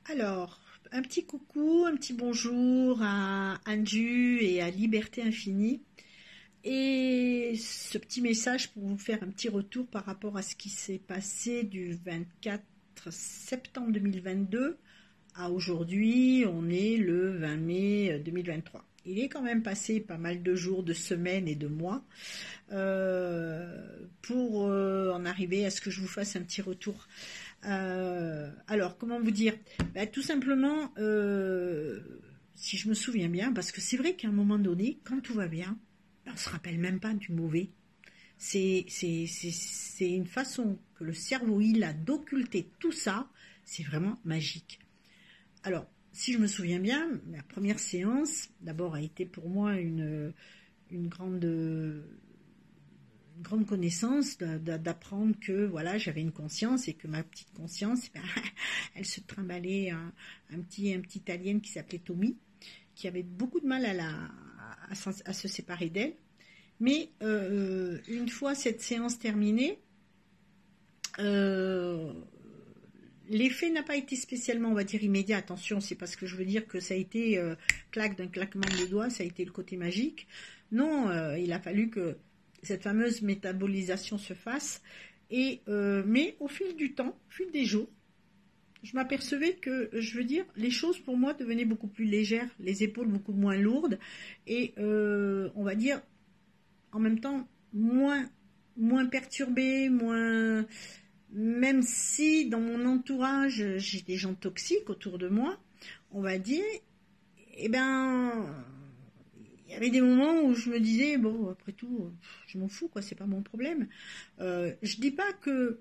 Alors, un petit coucou, un petit bonjour à Anju et à Liberté Infinie. Et ce petit message pour vous faire un petit retour par rapport à ce qui s'est passé du 24 septembre 2022 à aujourd'hui. On est le 20 mai 2023. Il est quand même passé pas mal de jours, de semaines et de mois pour en arriver à ce que je vous fasse un petit retour. Alors, comment vous dire? Tout simplement, si je me souviens bien, parce que c'est vrai qu'à un moment donné, quand tout va bien, on se rappelle même pas du mauvais. C'est une façon que le cerveau il a d'occulter tout ça. C'est vraiment magique. Alors, si je me souviens bien, la première séance, d'abord, a été pour moi une grande connaissance d'apprendre que voilà, j'avais une conscience et que ma petite conscience, elle se trimballait un petit alien qui s'appelait Tommy, qui avait beaucoup de mal à se séparer d'elle. Mais une fois cette séance terminée, l'effet n'a pas été spécialement, on va dire, immédiat. Attention, c'est pas ce que je veux dire que ça a été d'un claquement des doigts, ça a été le côté magique. Non, il a fallu que cette fameuse métabolisation se fasse. Mais au fil du temps, au fil des jours, je m'apercevais que, je veux dire, les choses pour moi devenaient beaucoup plus légères, les épaules beaucoup moins lourdes, et on va dire, en même temps, moins perturbées, moins... Même si dans mon entourage, j'ai des gens toxiques autour de moi, on va dire, eh ben, il y avait des moments où je me disais, bon, après tout, je m'en fous, quoi, c'est pas mon problème. Je dis pas que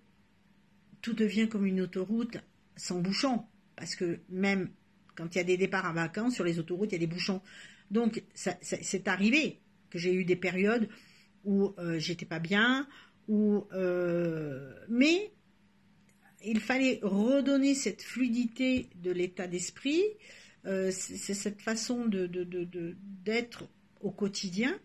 tout devient comme une autoroute sans bouchons, parce que même quand il y a des départs en vacances, sur les autoroutes, il y a des bouchons. Donc, c'est arrivé que j'ai eu des périodes où j'étais pas bien, mais il fallait redonner cette fluidité de l'état d'esprit, c'est cette façon d'être au quotidien.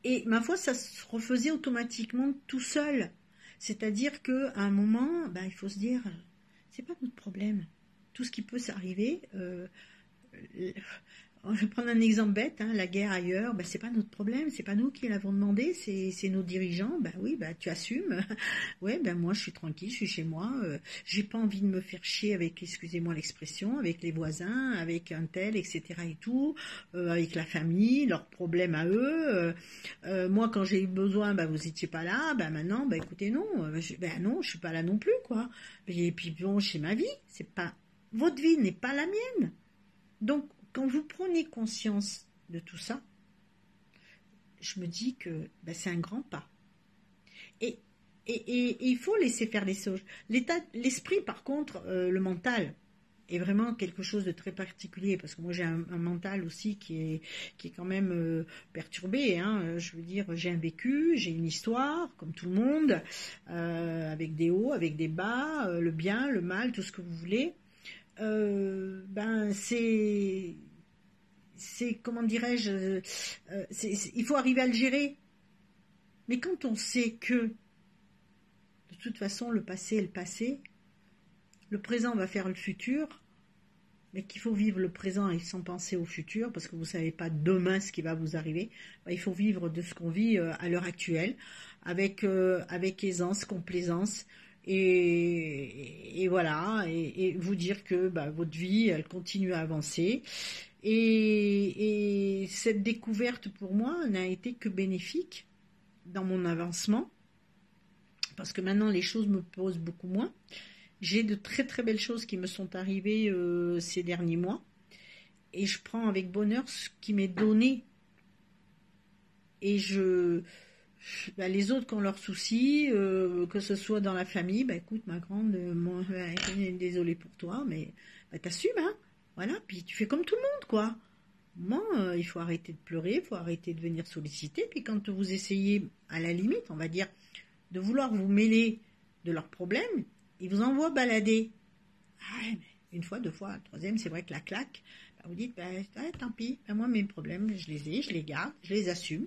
Et ma foi, ça se refaisait automatiquement tout seul. C'est-à-dire qu'à un moment, il faut se dire, c'est pas notre problème. Tout ce qui peut s'arriver, je vais prendre un exemple bête, la guerre ailleurs, c'est pas notre problème, c'est pas nous qui l'avons demandé, c'est nos dirigeants. Oui, tu assumes. Ouais, moi je suis tranquille, je suis chez moi, j'ai pas envie de me faire chier avec, excusez-moi l'expression, avec les voisins, avec un tel, etc. et tout, avec la famille, leurs problèmes à eux. Moi quand j'ai eu besoin, vous étiez pas là, maintenant, écoutez, non, non, je suis pas là non plus, quoi. Et puis bon, c'est ma vie, c'est pas, votre vie n'est pas la mienne. Donc, quand vous prenez conscience de tout ça, je me dis que c'est un grand pas. Et il faut laisser faire les choses. L'esprit, par contre, le mental, est vraiment quelque chose de très particulier, parce que moi j'ai un mental aussi qui est quand même perturbé. Je veux dire, j'ai un vécu, j'ai une histoire, comme tout le monde, avec des hauts, avec des bas, le bien, le mal, tout ce que vous voulez. C'est comment dirais-je, il faut arriver à le gérer. Mais quand on sait que de toute façon le passé est le passé, le présent va faire le futur, mais qu'il faut vivre le présent et sans penser au futur, parce que vous ne savez pas demain ce qui va vous arriver, il faut vivre de ce qu'on vit à l'heure actuelle, avec aisance, complaisance, et voilà, et vous dire que votre vie, elle continue à avancer. Et cette découverte, pour moi, n'a été que bénéfique dans mon avancement, parce que maintenant, les choses me posent beaucoup moins. J'ai de très très belles choses qui me sont arrivées ces derniers mois, et je prends avec bonheur ce qui m'est donné. Et les autres qui ont leurs soucis, que ce soit dans la famille, écoute ma grande, désolée pour toi, mais t'assumes, voilà, puis tu fais comme tout le monde, quoi. Moi, il faut arrêter de pleurer, il faut arrêter de venir solliciter, puis quand vous essayez, à la limite, on va dire, de vouloir vous mêler de leurs problèmes, ils vous envoient balader. Mais une fois, deux fois, la troisième, c'est vrai que la claque, vous dites, tant pis, moi mes problèmes, je les garde, je les assume,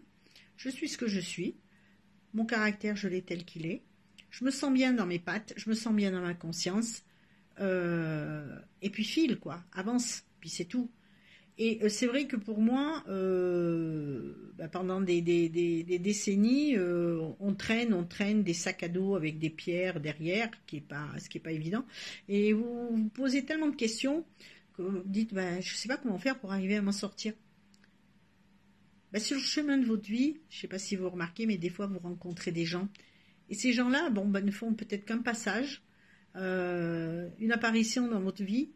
je suis ce que je suis, mon caractère, je l'ai tel qu'il est, je me sens bien dans mes pattes, je me sens bien dans ma conscience, et puis file, quoi, avance, puis c'est tout. Et c'est vrai que pour moi, pendant des décennies, on traîne des sacs à dos avec des pierres derrière, ce qui est pas évident. Et vous vous posez tellement de questions que vous dites, je sais pas comment faire pour arriver à m'en sortir. Sur le chemin de votre vie, je sais pas si vous remarquez, mais des fois vous rencontrez des gens. Et ces gens-là, ne font peut-être qu'un passage, une apparition dans votre vie.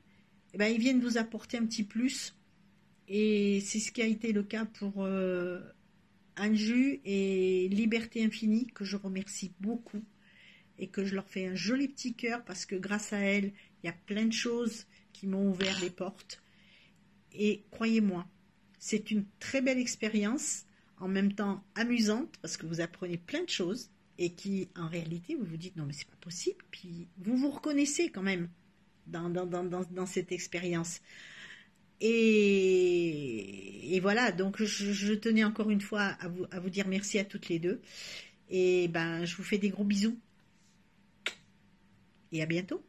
Ils viennent vous apporter un petit plus. Et c'est ce qui a été le cas pour Anju et Liberté Infinie, que je remercie beaucoup et que je leur fais un joli petit cœur parce que grâce à elles, il y a plein de choses qui m'ont ouvert les portes. Et croyez-moi, c'est une très belle expérience, en même temps amusante parce que vous apprenez plein de choses et qui, en réalité, vous vous dites non mais c'est pas possible. Puis vous vous reconnaissez quand même dans cette expérience. Et voilà, donc je tenais encore une fois à vous dire merci à toutes les deux. Et je vous fais des gros bisous. Et à bientôt.